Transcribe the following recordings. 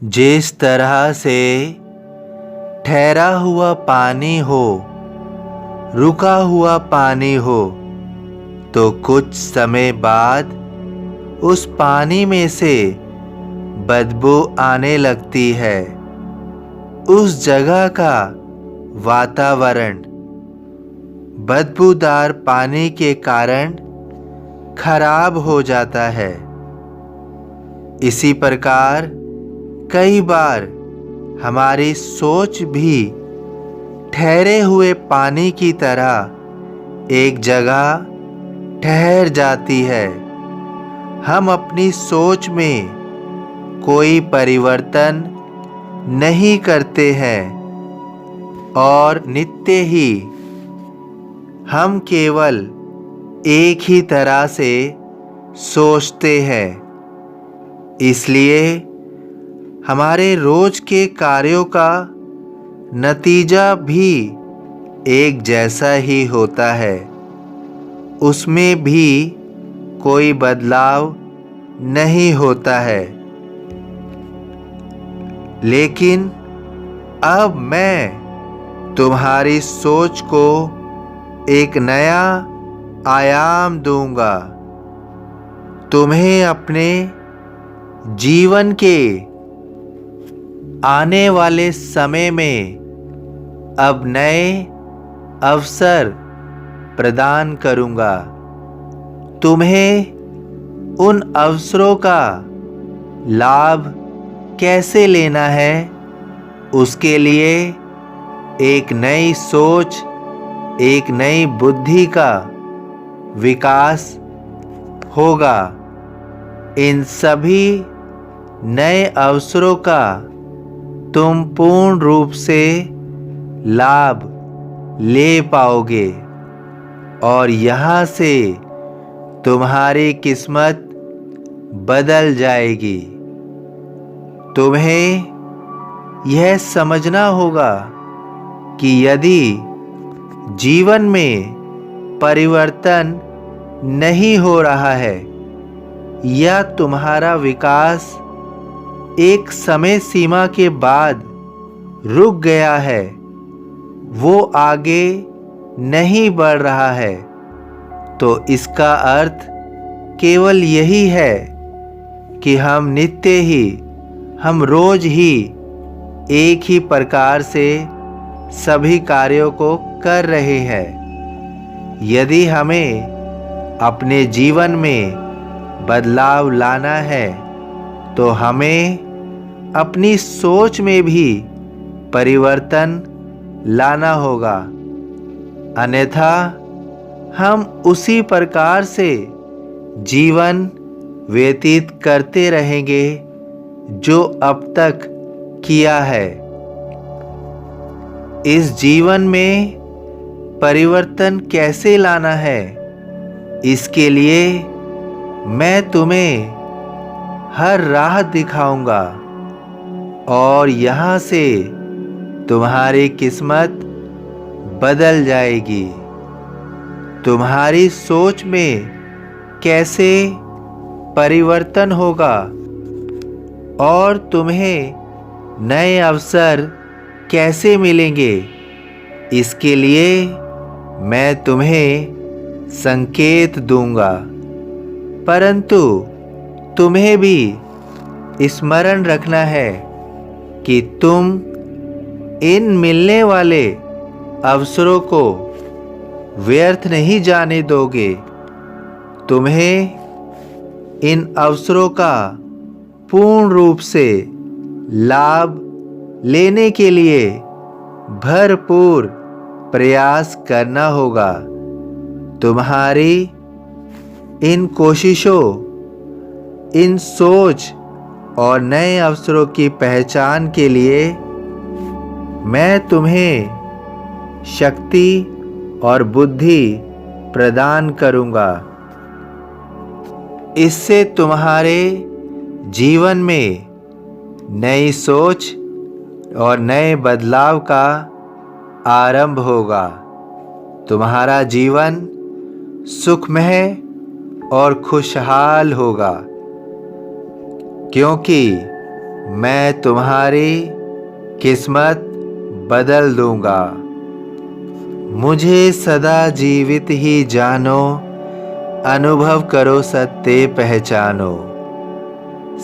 जिस तरह से ठहरा हुआ पानी हो, रुका हुआ पानी हो, तो कुछ समय बाद उस पानी में से बदबू आने लगती है। उस जगह का वातावरण बदबूदार पानी के कारण खराब हो जाता है। इसी प्रकार कई बार हमारी सोच भी ठहरे हुए पानी की तरह एक जगह ठहर जाती है। हम अपनी सोच में कोई परिवर्तन नहीं करते हैं और नित्य ही हम केवल एक ही तरह से सोचते हैं। इसलिए हमारे रोज के कार्यों का नतीजा भी एक जैसा ही होता है। उसमें भी कोई बदलाव नहीं होता है। लेकिन अब मैं तुम्हारी सोच को एक नया आयाम दूंगा। तुम्हें अपने जीवन के आने वाले समय में अब नए अवसर प्रदान करूंगा। तुम्हें उन अवसरों का लाभ कैसे लेना है, उसके लिए एक नई सोच, एक नई बुद्धि का विकास होगा। इन सभी नए अवसरों का तुम पूर्ण रूप से लाभ ले पाओगे और यहाँ से तुम्हारी किस्मत बदल जाएगी। तुम्हें यह समझना होगा कि यदि जीवन में परिवर्तन नहीं हो रहा है या तुम्हारा विकास एक समय सीमा के बाद रुक गया है, वो आगे नहीं बढ़ रहा है, तो इसका अर्थ केवल यही है कि हम रोज ही एक ही प्रकार से सभी कार्यों को कर रहे हैं। यदि हमें अपने जीवन में बदलाव लाना है तो हमें अपनी सोच में भी परिवर्तन लाना होगा, अन्यथा हम उसी प्रकार से जीवन व्यतीत करते रहेंगे जो अब तक किया है। इस जीवन में परिवर्तन कैसे लाना है, इसके लिए मैं तुम्हें हर राह दिखाऊंगा और यहाँ से तुम्हारी किस्मत बदल जाएगी। तुम्हारी सोच में कैसे परिवर्तन होगा और तुम्हें नए अवसर कैसे मिलेंगे, इसके लिए मैं तुम्हें संकेत दूंगा। परंतु तुम्हें भी स्मरण रखना है कि तुम इन मिलने वाले अवसरों को व्यर्थ नहीं जाने दोगे। तुम्हें इन अवसरों का पूर्ण रूप से लाभ लेने के लिए भरपूर प्रयास करना होगा। तुम्हारी इन कोशिशों, इन सोच और नए अवसरों की पहचान के लिए मैं तुम्हें शक्ति और बुद्धि प्रदान करूंगा। इससे तुम्हारे जीवन में नई सोच और नए बदलाव का आरंभ होगा। तुम्हारा जीवन सुखमय और खुशहाल होगा, क्योंकि मैं तुम्हारी किस्मत बदल दूंगा। मुझे सदा जीवित ही जानो, अनुभव करो सत्य पहचानो।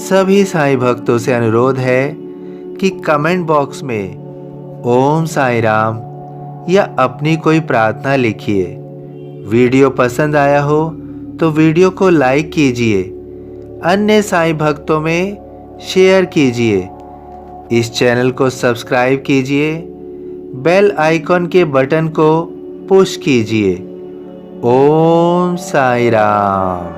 सभी साईं भक्तों से अनुरोध है कि कमेंट बॉक्स में ओम साईं राम या अपनी कोई प्रार्थना लिखिए। वीडियो पसंद आया हो तो वीडियो को लाइक कीजिए, अन्य साईं भक्तों में शेयर कीजिए। इस चैनल को सब्सक्राइब कीजिए, बेल आइकॉन के बटन को पुश कीजिए। ओम साईं राम।